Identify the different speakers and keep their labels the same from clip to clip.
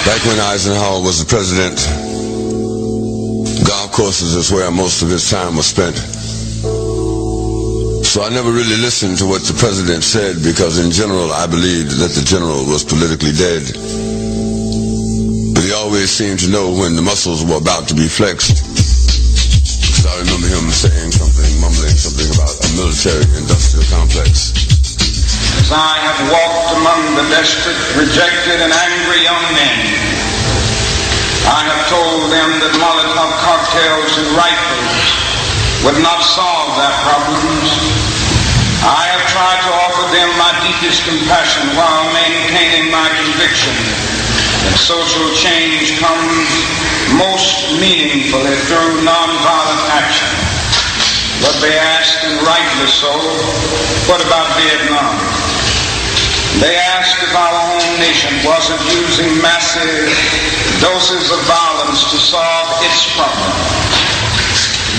Speaker 1: Back when Eisenhower was the president, golf courses is where most of his time was spent. So I never really listened to what the president said, because in general I believed that the general was politically dead. But he always seemed to know when the muscles were about to be flexed. Because I remember him saying something, mumbling something about a military-industrial complex.
Speaker 2: As I have walked among the desperate, rejected, and angry young men, I have told them that Molotov cocktails and rifles would not solve their problems. I have tried to offer them my deepest compassion while maintaining my conviction that social change comes most meaningfully through nonviolent action. But they asked, and rightly so, what about Vietnam? They asked if our own nation wasn't using massive doses of violence to solve its problem,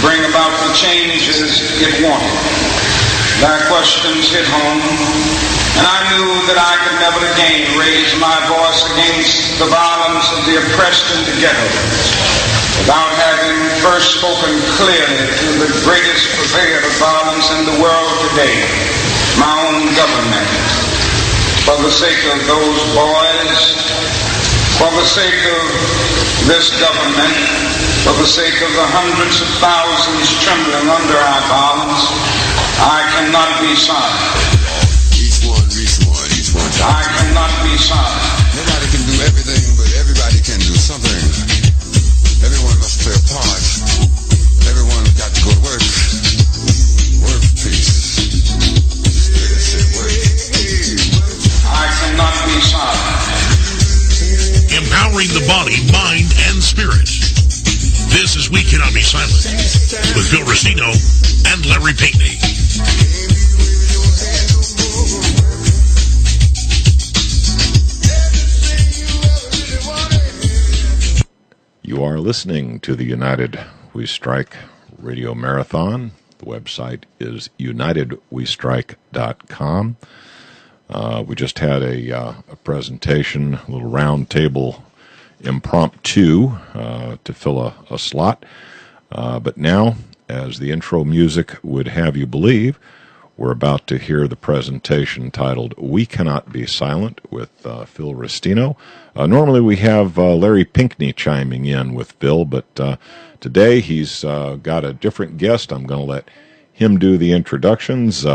Speaker 2: bring about the changes it wanted. Their questions hit home, and I knew that I could never again raise my voice against the violence of the oppressed in the ghettos without having first spoken clearly to the greatest purveyor of violence in the world today, my own government. For the sake of those boys, for the sake of this government, for the sake of the hundreds of thousands trembling under our violence, I cannot be silent.
Speaker 1: Each one.
Speaker 2: I cannot be silent.
Speaker 1: Nobody can do everything, but everybody can do something. Everyone must play a part. Everyone's got to go to work. Work for peace.
Speaker 2: I cannot be silent.
Speaker 3: Empowering the body, mind, and spirit. This is We Cannot Be Silent with Phil Restino and Larry Pinkney.
Speaker 4: You are listening to the United We Strike Radio Marathon. The website is unitedwestrike.com. We just had a presentation, a little round table impromptu to fill a slot. But now, as the intro music would have you believe, we're about to hear the presentation titled We Cannot Be Silent with Phil Restino. Normally we have Larry Pinkney chiming in with Phil, but today he's got a different guest. I'm going to let him do the introductions.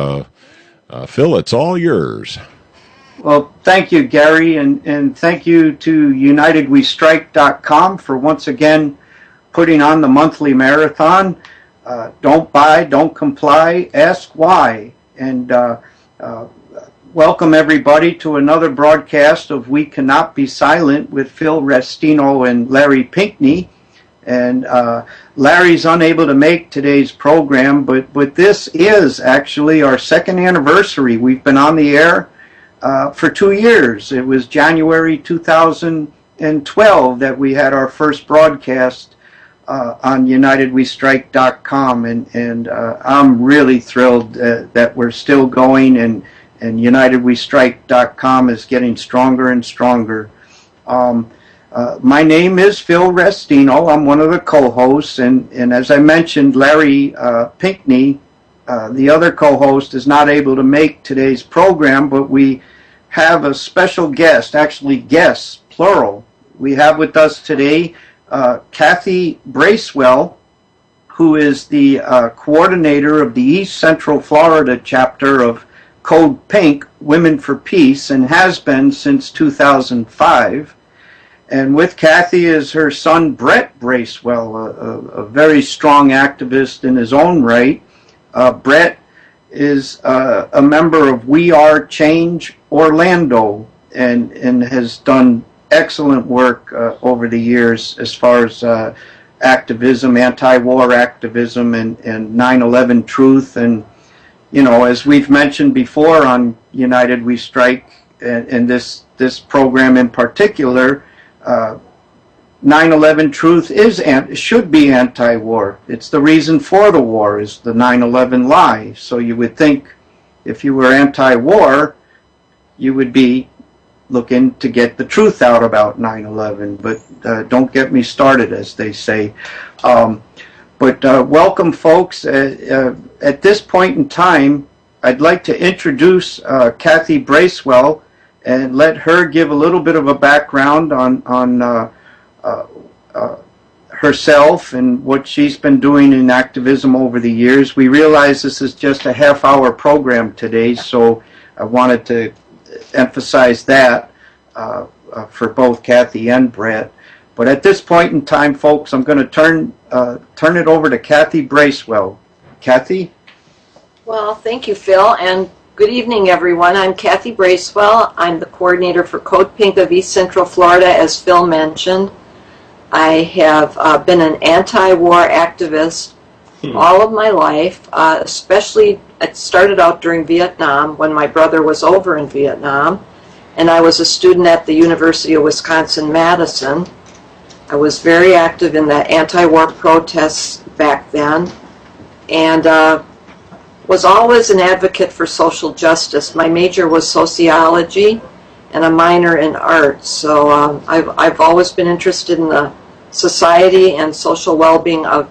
Speaker 4: Phil, it's all yours.
Speaker 5: Well, thank you, Gary, and thank you to UnitedWeStrike.com for once again putting on the monthly marathon. Don't buy, don't comply, ask why. And welcome everybody to another broadcast of We Cannot Be Silent with Phil Restino and Larry Pinkney. And Larry's unable to make today's program, but this is actually our second anniversary. We've been on the air for 2 years. It was January 2012 that we had our first broadcast on UnitedWeStrike.com, and I'm really thrilled that we're still going, and UnitedWeStrike.com is getting stronger and stronger. My name is Phil Restino. I'm one of the co-hosts, and as I mentioned, Larry Pinkney, the other co-host, is not able to make today's program, but we have a special guest, actually guests, plural. We have with us today Kathy Bracewell, who is the coordinator of the East Central Florida chapter of Code Pink, Women for Peace, and has been since 2005. And with Kathy is her son, Brett Bracewell, a very strong activist in his own right. Brett is a member of We Are Change Orlando, and has done excellent work over the years as far as activism, anti-war activism, and 9/11 truth. And, you know, as we've mentioned before on United We Strike, and this program in particular, 9/11 truth should be anti-war. It's the reason for the war, is the 9/11 lie. So you would think if you were anti-war, you would be looking to get the truth out about 9/11. But don't get me started, as they say. But welcome, folks. At this point in time, I'd like to introduce Kathy Bracewell and let her give a little bit of a background on herself and what she's been doing in activism over the years. We realize this is just a half-hour program today, so I wanted to emphasize that for both Kathy and Brett. But at this point in time, folks, I'm going to turn it over to Kathy Bracewell. Kathy?
Speaker 6: Well, thank you, Phil, and good evening, everyone. I'm Kathy Bracewell. I'm the coordinator for Code Pink of East Central Florida, as Phil mentioned. I have been an anti-war activist all of my life, especially it started out during Vietnam when my brother was over in Vietnam, and I was a student at the University of Wisconsin-Madison. I was very active in the anti-war protests back then, and was always an advocate for social justice. My major was sociology and a minor in art, so I've always been interested in the society and social well-being of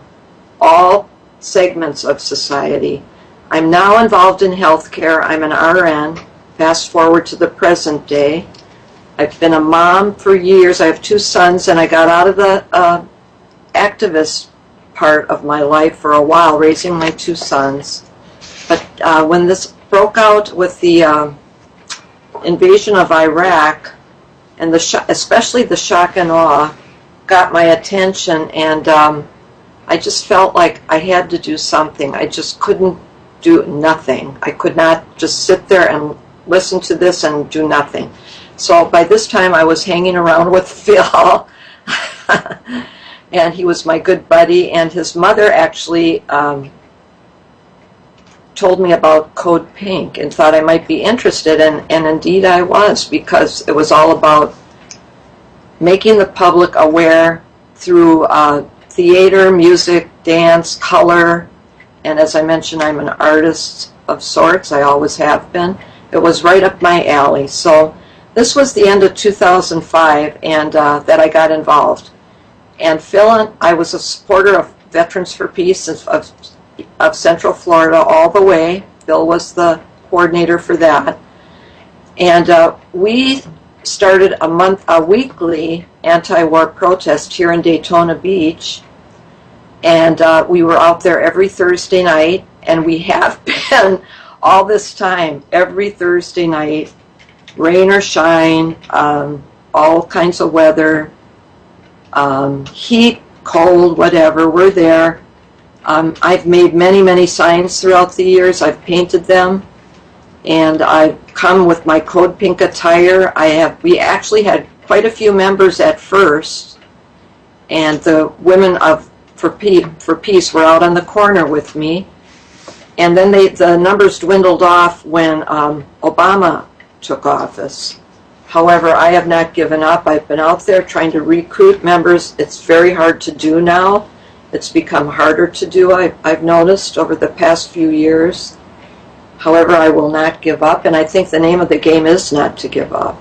Speaker 6: all segments of society. I'm now involved in healthcare. I'm an RN. Fast forward to the present day. I've been a mom for years. I have 2 sons, and I got out of the activist part of my life for a while, raising my 2 sons. But when this broke out with the invasion of Iraq, and especially the shock and awe, got my attention, and I just felt like I had to do something. I just couldn't do nothing. I could not just sit there and listen to this and do nothing. So by this time I was hanging around with Phil, and he was my good buddy, and his mother actually told me about Code Pink and thought I might be interested, and indeed I was, because it was all about making the public aware through theater, music, dance, color, and as I mentioned, I'm an artist of sorts. I always have been. It was right up my alley. So this was the end of 2005, and that I got involved. And Phil and I was a supporter of Veterans for Peace of Central Florida all the way. Phil was the coordinator for that. And we started a weekly anti-war protest here in Daytona Beach. And we were out there every Thursday night, and we have been all this time, every Thursday night, rain or shine, all kinds of weather, heat, cold, whatever, we're there. I've made many, many signs throughout the years. I've painted them, and I've come with my Code Pink attire. We actually had quite a few members at first, and the women for Peace were out on the corner with me, and then the numbers dwindled off when Obama took office. However, I have not given up. I've been out there trying to recruit members. It's very hard to do now. It's become harder to do, I've noticed, over the past few years. However, I will not give up, and I think the name of the game is not to give up.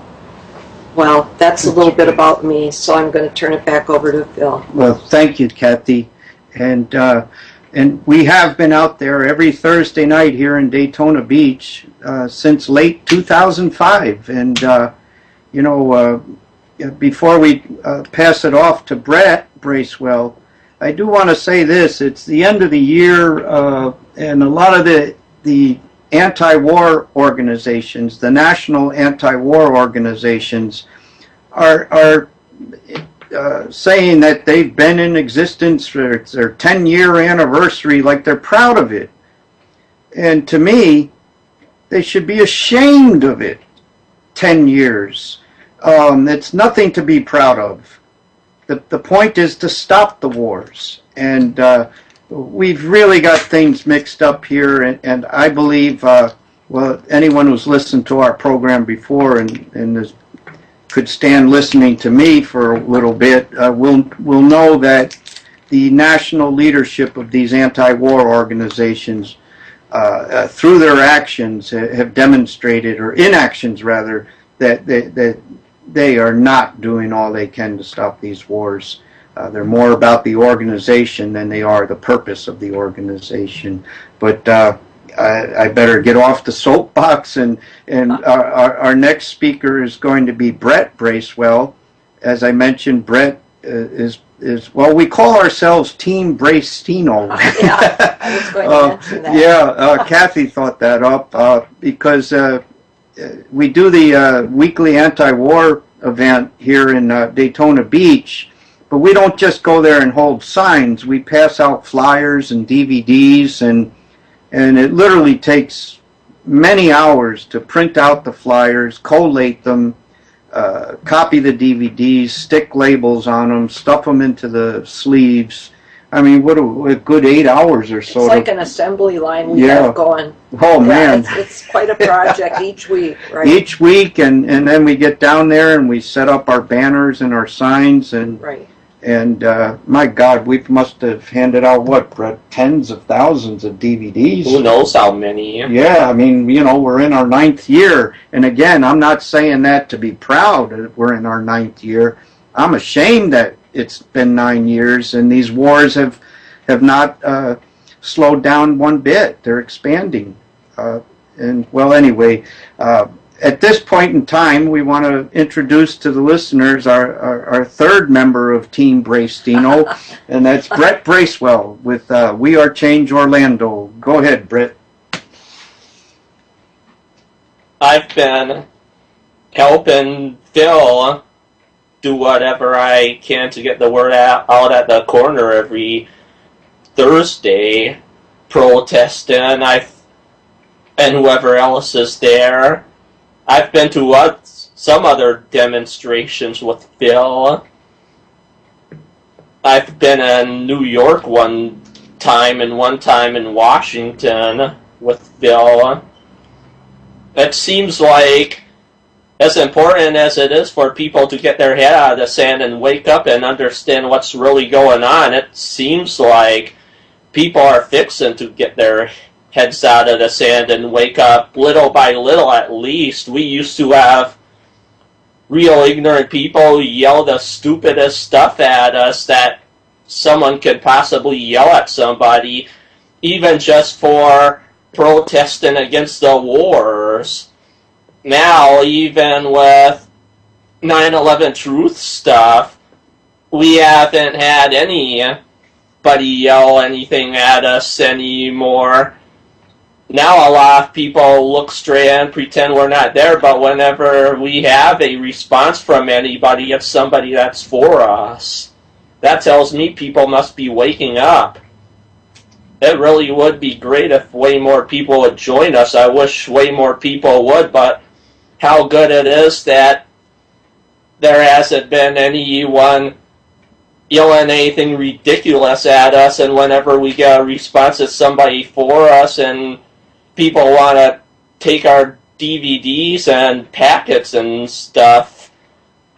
Speaker 6: Well, that's a little bit about me, so I'm going to turn it back over to Phil.
Speaker 5: Well, thank you, Kathy. And we have been out there every Thursday night here in Daytona Beach since late 2005. And, before we pass it off to Brett Bracewell, I do want to say this. It's the end of the year, and a lot of the anti-war organizations, the national anti-war organizations, are saying that they've been in existence for their 10-year anniversary, like they're proud of it. And to me, they should be ashamed of it. 10 years. It's nothing to be proud of. The point is to stop the wars. And we've really got things mixed up here, and I believe, well, anyone who's listened to our program before and could stand listening to me for a little bit will know that the national leadership of these anti-war organizations, through their actions, have demonstrated, or inactions rather, that they are not doing all they can to stop these wars. They're more about the organization than they are the purpose of the organization. But I better get off the soapbox, and our next speaker is going to be Brett Bracewell. As I mentioned, Brett is well, we call ourselves Team Restino.
Speaker 6: Yeah, I was going to mention that.
Speaker 5: Yeah, Kathy thought that up because we do the weekly anti-war event here in Daytona Beach, but we don't just go there and hold signs. We pass out flyers and DVDs, and it literally takes many hours to print out the flyers, collate them, copy the DVDs, stick labels on them, stuff them into the sleeves. I mean, what a good 8 hours or so.
Speaker 6: It's like an assembly line we have going.
Speaker 5: Oh, man.
Speaker 6: It's quite a project each week, right?
Speaker 5: Each week, and then we get down there and we set up our banners and our signs. And,
Speaker 6: right.
Speaker 5: And my God, we must have handed out, what, Brett, tens of thousands of DVDs?
Speaker 7: Who knows how many?
Speaker 5: Yeah, I mean, we're in our 9th year. And again, I'm not saying that to be proud that we're in our 9th year. I'm ashamed that it's been 9 years, and these wars have not slowed down one bit. They're expanding. And well, anyway, at this point in time, we want to introduce to the listeners our third member of Team Bracetino, and that's Brett Bracewell with We Are Change Orlando. Go ahead, Brett.
Speaker 7: I've been helping Phil do whatever I can to get the word out at the corner every Thursday, protesting. And whoever else is there. I've been to some other demonstrations with Phil. I've been in New York one time and one time in Washington with Phil. It seems like, as important as it is for people to get their head out of the sand and wake up and understand what's really going on, it seems like people are fixing to get their heads out of the sand and wake up little by little at least. We used to have real ignorant people yell the stupidest stuff at us that someone could possibly yell at somebody, even just for protesting against the wars. Now, even with 9/11 truth stuff, we haven't had anybody yell anything at us anymore. Now a lot of people look straight and pretend we're not there, but whenever we have a response from anybody, it's somebody that's for us. That tells me people must be waking up. It really would be great if way more people would join us. I wish way more people would, but how good it is that there hasn't been anyone yelling anything ridiculous at us, and whenever we get a response, it's somebody for us, and people want to take our DVDs and packets and stuff.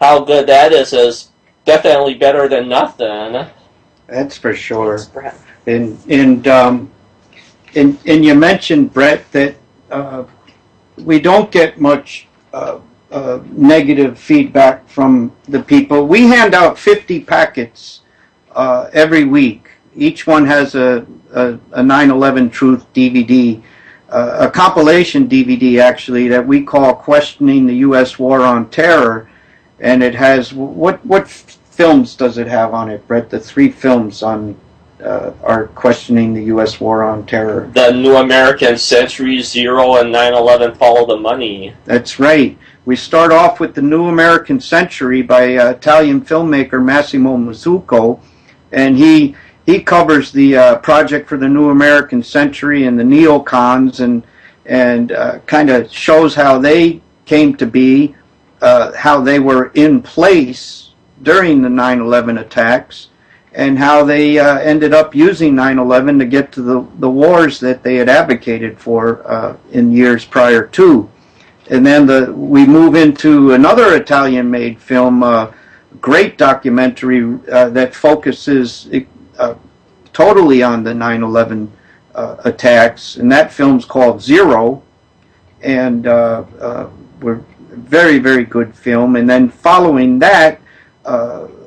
Speaker 7: How good that is definitely better than nothing.
Speaker 5: That's for sure.
Speaker 6: Thanks, Brett.
Speaker 5: And you mentioned, Brett, that we don't get much negative feedback from the people. We hand out 50 packets every week. Each one has a 9/11 Truth DVD, a compilation DVD actually that we call Questioning the U.S. War on Terror, and it has what films does it have on it, Brett? The 3 films on are Questioning the U.S. War on Terror.
Speaker 7: The New American Century, Zero, and 9/11 Follow the Money.
Speaker 5: That's right. We start off with The New American Century by Italian filmmaker Massimo Mazzucco, and he covers the project for the New American Century and the neocons, and kind of shows how they came to be, how they were in place during the 9/11 attacks, and how they ended up using 9/11 to get to the wars that they had advocated for in years prior to. And then we move into another Italian-made film, great documentary that focuses totally on the 9/11 attacks, and that film's called Zero. And very, very good film. And then following that,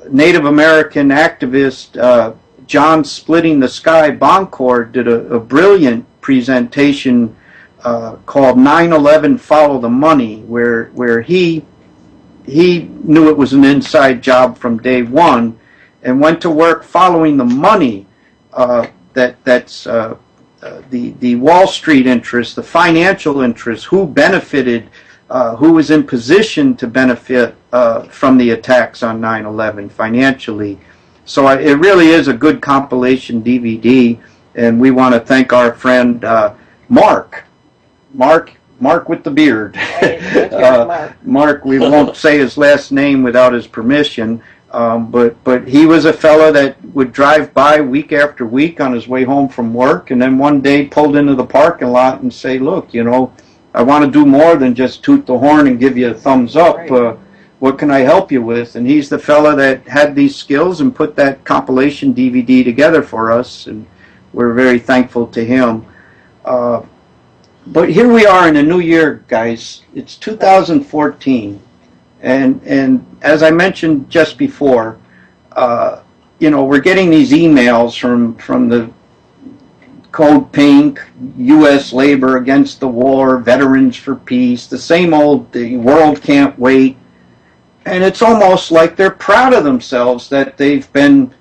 Speaker 5: Native American activist John Splitting the Sky Boncourt did a brilliant presentation called 9/11 Follow the Money, where he knew it was an inside job from day one and went to work following the money that's the Wall Street interest, the financial interest, who benefited, who was in position to benefit from the attacks on 9/11 financially. So it really is a good compilation DVD, and we want to thank our friend Mark with the beard. Mark, we won't say his last name without his permission, but he was a fellow that would drive by week after week on his way home from work, and then one day pulled into the parking lot and say, look, you know, I want to do more than just toot the horn and give you a thumbs up. Right. What can I help you with? And he's the fellow that had these skills and put that compilation DVD together for us, and we're very thankful to him. But here we are in a new year, guys. It's 2014, and as I mentioned just before, you know, we're getting these emails from the Code Pink, U.S. Labor Against the War, Veterans for Peace, the same old, the world can't wait. And it's almost like they're proud of themselves that they've been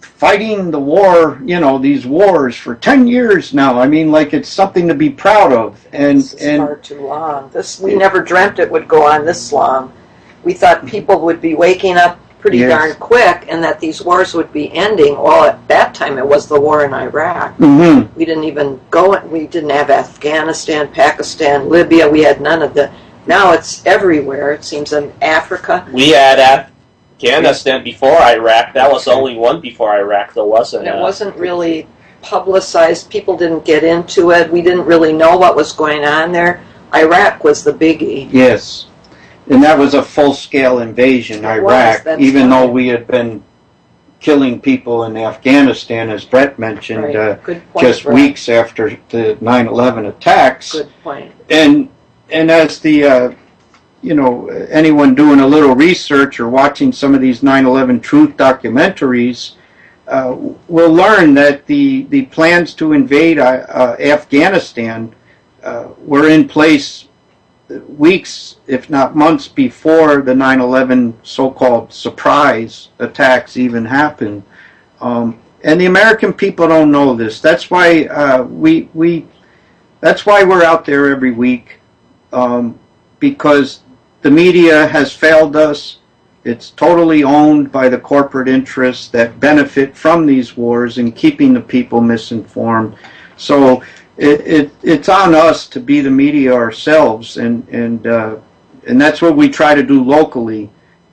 Speaker 5: fighting the war, you know, these wars for 10 years now. I mean, like it's something to be proud of. And
Speaker 6: this is far too long. We never dreamt it would go on this long. We thought people would be waking up pretty darn quick and that these wars would be ending. Well, at that time it was the war in Iraq. Mm-hmm. We didn't even go, we didn't have Afghanistan, Pakistan, Libya. We had none of the. Now it's everywhere, it seems, in Africa.
Speaker 7: We had Afghanistan before Iraq. That was the only one before Iraq, though, wasn't it?
Speaker 6: It wasn't really publicized. People didn't get into it. We didn't really know what was going on there. Iraq was the biggie.
Speaker 5: Yes. And that was a full-scale invasion, Iraq, even though we had been killing people in Afghanistan, as Brett mentioned, just weeks after the 9/11 attacks.
Speaker 6: Good point.
Speaker 5: And as the, you know, anyone doing a little research or watching some of these 9/11 truth documentaries will learn that the plans to invade Afghanistan were in place weeks, if not months, before the 9/11 so-called surprise attacks even happened. And the American people don't know this. That's why that's why we're out there every week. Because the media has failed us. It's totally owned by the corporate interests that benefit from these wars and keeping the people misinformed. So it's on us to be the media ourselves, and that's what we try to do locally.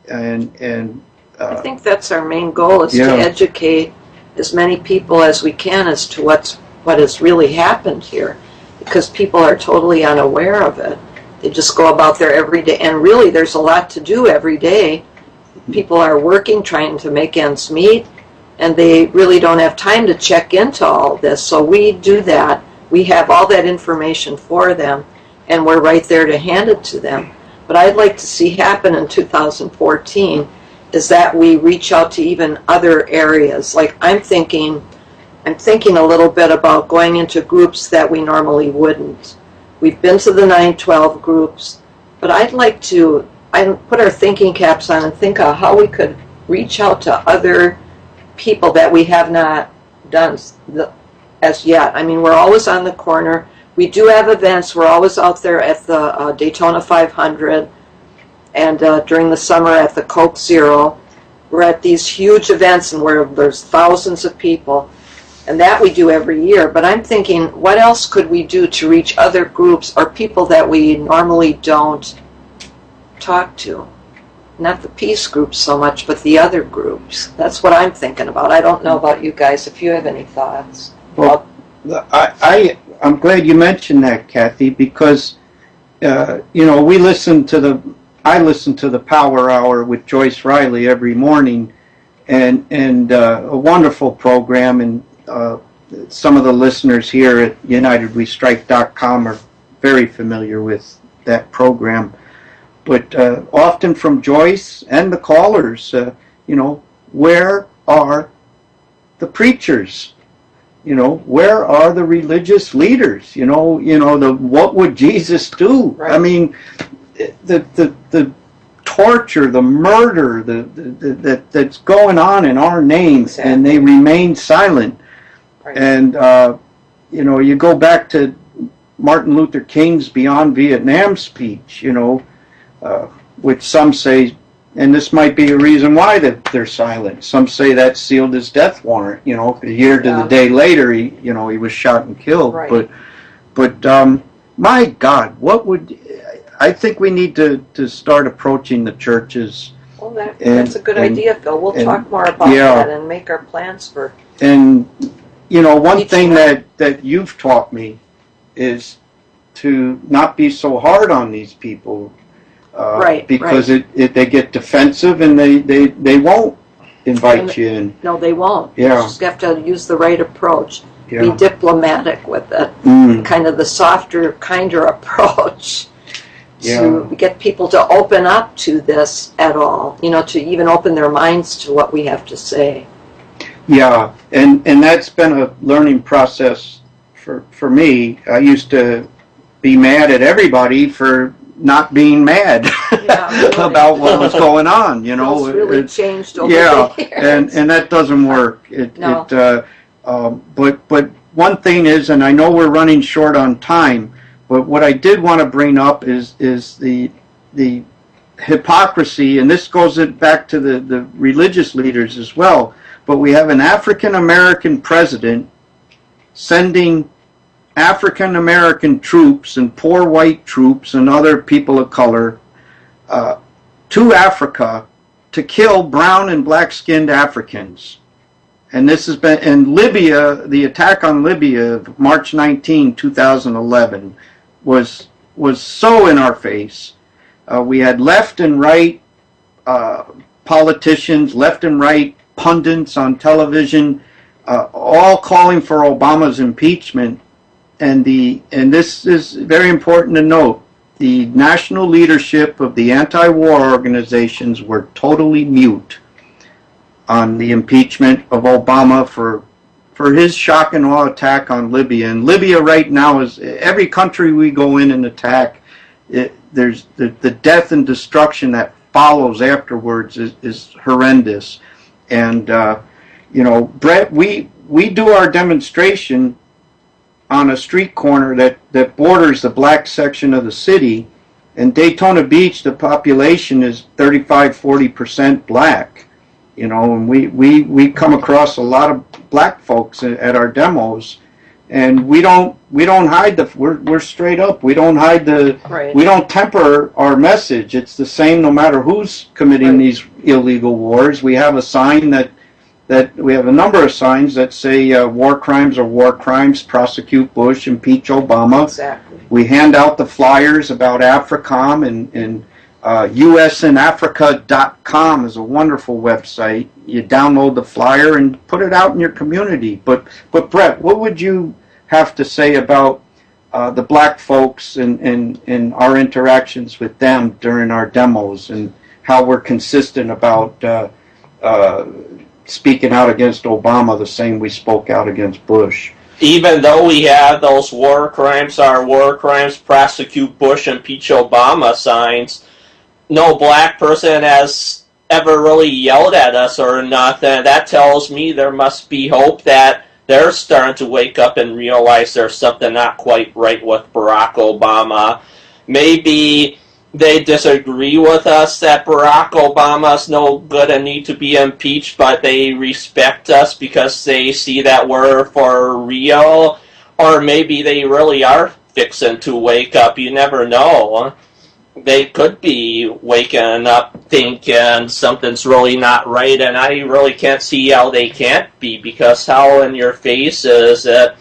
Speaker 5: And
Speaker 6: I think that's our main goal, is to educate as many people as we can as to what has really happened here, because people are totally unaware of it. They just go about their everyday, and really there's a lot to do every day. People are working, trying to make ends meet, and they really don't have time to check into all this. So we do that. We have all that information for them, and we're right there to hand it to them. But I'd like to see happen in 2014 is that we reach out to even other areas. Like I'm thinking a little bit about going into groups that we normally wouldn't. We've been to the 9/12 groups, but I'd like to put our thinking caps on and think of how we could reach out to other people that we have not done as yet. I mean, we're always on the corner. We do have events. We're always out there at the Daytona 500 and during the summer at the Coke Zero. We're at these huge events and where there's thousands of people. And that we do every year. But I'm thinking, what else could we do to reach other groups or people that we normally don't talk to? Not the peace groups so much, but the other groups. That's what I'm thinking about. I don't know about you guys, if you have any thoughts.
Speaker 5: Well, I'm glad you mentioned that, Kathy, because, you know, I listen to the Power Hour with Joyce Riley every morning, and a wonderful program, and some of the listeners here at UnitedWeStrike.com are very familiar with that program. often from Joyce and the callers, where are the preachers? Where are the religious leaders? What would Jesus do?
Speaker 6: Right.
Speaker 5: I mean, the torture, the murder, that's going on in our name,
Speaker 6: Exactly.
Speaker 5: and they remain silent.
Speaker 6: Right.
Speaker 5: And you go back to Martin Luther King's Beyond Vietnam speech, which some say, and this might be a reason why they're silent. Some say that sealed his death warrant. A year to the day later, he was shot and killed.
Speaker 6: Right.
Speaker 5: But my God, I think we need to start approaching the churches.
Speaker 6: Well, that's a good idea, Phil. We'll talk more about that and make our plans for.
Speaker 5: And one thing that you've taught me is to not be so hard on these people. Because they get defensive and they won't invite you in.
Speaker 6: No, they won't.
Speaker 5: Yeah.
Speaker 6: You just have to use the right approach.
Speaker 5: Yeah.
Speaker 6: Be diplomatic with it. Kind of the softer, kinder approach to get people to open up to this at all. To even open their minds to what we have to say.
Speaker 5: Yeah, and that's been a learning process for me. I used to be mad at everybody for not being mad about what was going on.
Speaker 6: It's really changed over the years.
Speaker 5: and that doesn't work. But one thing is, and I know we're running short on time, but what I did want to bring up is the hypocrisy, and this goes back to the religious leaders as well. But we have an African American president sending African American troops and poor white troops and other people of color to Africa to kill brown and black-skinned Africans. And this has been in Libya. The attack on Libya, March 19, 2011, was so in our face. We had left and right politicians, left and right pundits on television, all calling for Obama's impeachment. And this is very important to note, the national leadership of the anti-war organizations were totally mute on the impeachment of Obama for his shock and awe attack on Libya. And Libya right now is, every country we go in and attack, there's the death and destruction that follows afterwards is horrendous. And Brett, we do our demonstration on a street corner that borders the black section of the city. In Daytona Beach, the population is 35-40% black. And we come across a lot of black folks at our demos, and we don't hide we're straight up. We don't hide we don't temper our message. It's the same no matter who's committing these illegal wars. We have a sign that we have a number of signs that say war crimes are war crimes, prosecute Bush, impeach Obama.
Speaker 6: Exactly.
Speaker 5: We hand out the flyers about AFRICOM, and usinafrica.com is a wonderful website. You download the flyer and put it out in your community. But Brett, what would you have to say about the black folks and our interactions with them during our demos, and how we're consistent about speaking out against Obama the same we spoke out against Bush?
Speaker 7: Even though we have those war crimes are war crimes, prosecute Bush, impeach Obama signs, no black person has ever really yelled at us or nothing. That tells me there must be hope that they're starting to wake up and realize there's something not quite right with Barack Obama. Maybe they disagree with us that Barack Obama's no good and need to be impeached, but they respect us because they see that we're for real. Or maybe they really are fixing to wake up. You never know. They could be waking up thinking something's really not right, and I really can't see how they can't be, because how in your face is it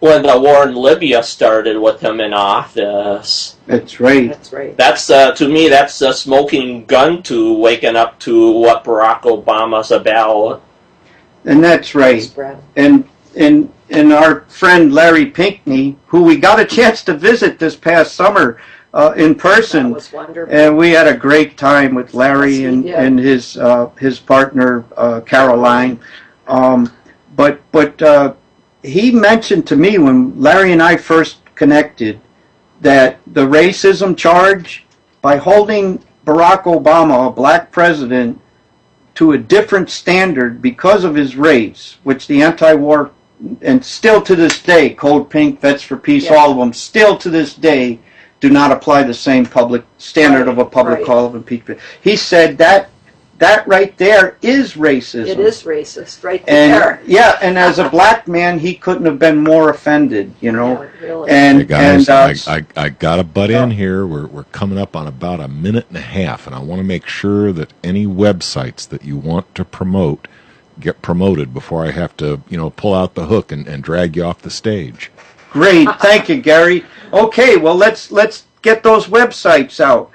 Speaker 7: when the war in Libya started with him in office?
Speaker 5: That's right.
Speaker 6: That's right.
Speaker 7: That's to me, that's a smoking gun to waking up to what Barack Obama's about.
Speaker 5: And that's right. And our friend Larry Pinkney, who we got a chance to visit this past summer, in person.
Speaker 6: That was wonderful.
Speaker 5: And we had a great time with Larry
Speaker 6: Yes, we did.
Speaker 5: and his partner Caroline. But he mentioned to me when Larry and I first connected that the racism charge, by holding Barack Obama, a black president, to a different standard because of his race, which the anti-war, and still to this day, Code Pink, Vets for Peace,
Speaker 6: Yeah.
Speaker 5: all of them, still to this day, do not apply the same public standard of a public
Speaker 6: Right.
Speaker 5: call of impeachment. He said that right there is racism.
Speaker 6: It is racist, right
Speaker 5: And
Speaker 6: there.
Speaker 5: yeah, and as a black man, he couldn't have been more offended, you know.
Speaker 6: Yeah, really.
Speaker 5: And
Speaker 4: Hey guys,
Speaker 5: and
Speaker 4: I got to butt in here. We're coming up on about a minute and a half, and I want to make sure that any websites that you want to promote get promoted before I have to, pull out the hook and drag you off the stage.
Speaker 5: great, thank you, Gary. Okay, well let's get those websites out.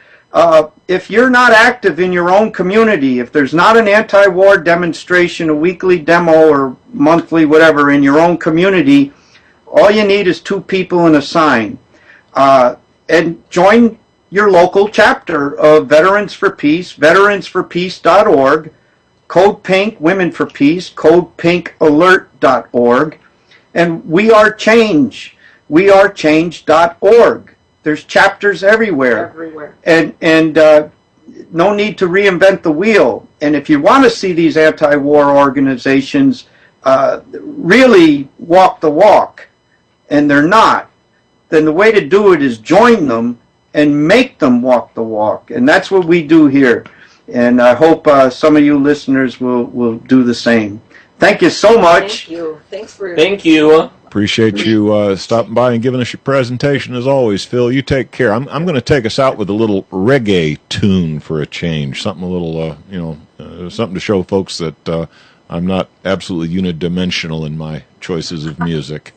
Speaker 5: If you're not active in your own community, if there's not an anti-war demonstration, a weekly demo or monthly, whatever, in your own community, all you need is 2 people and a sign. And join your local chapter of Veterans for Peace, veteransforpeace.org, Code Pink, Women for Peace, codepinkalert.org, and We Are Change, wearechange.org. There's chapters everywhere. And no need to reinvent the wheel. And if you want to see these anti-war organizations really walk the walk, and they're not, then the way to do it is join them and make them walk the walk. And that's what we do here. And I hope some of you listeners will do the same. Thank you so much.
Speaker 6: Thank you. Thanks for.
Speaker 7: Thank you.
Speaker 4: Appreciate you stopping by and giving us your presentation as always, Phil. You take care. I'm going to take us out with a little reggae tune for a change, something a little, something to show folks that I'm not absolutely unidimensional in my choices of music.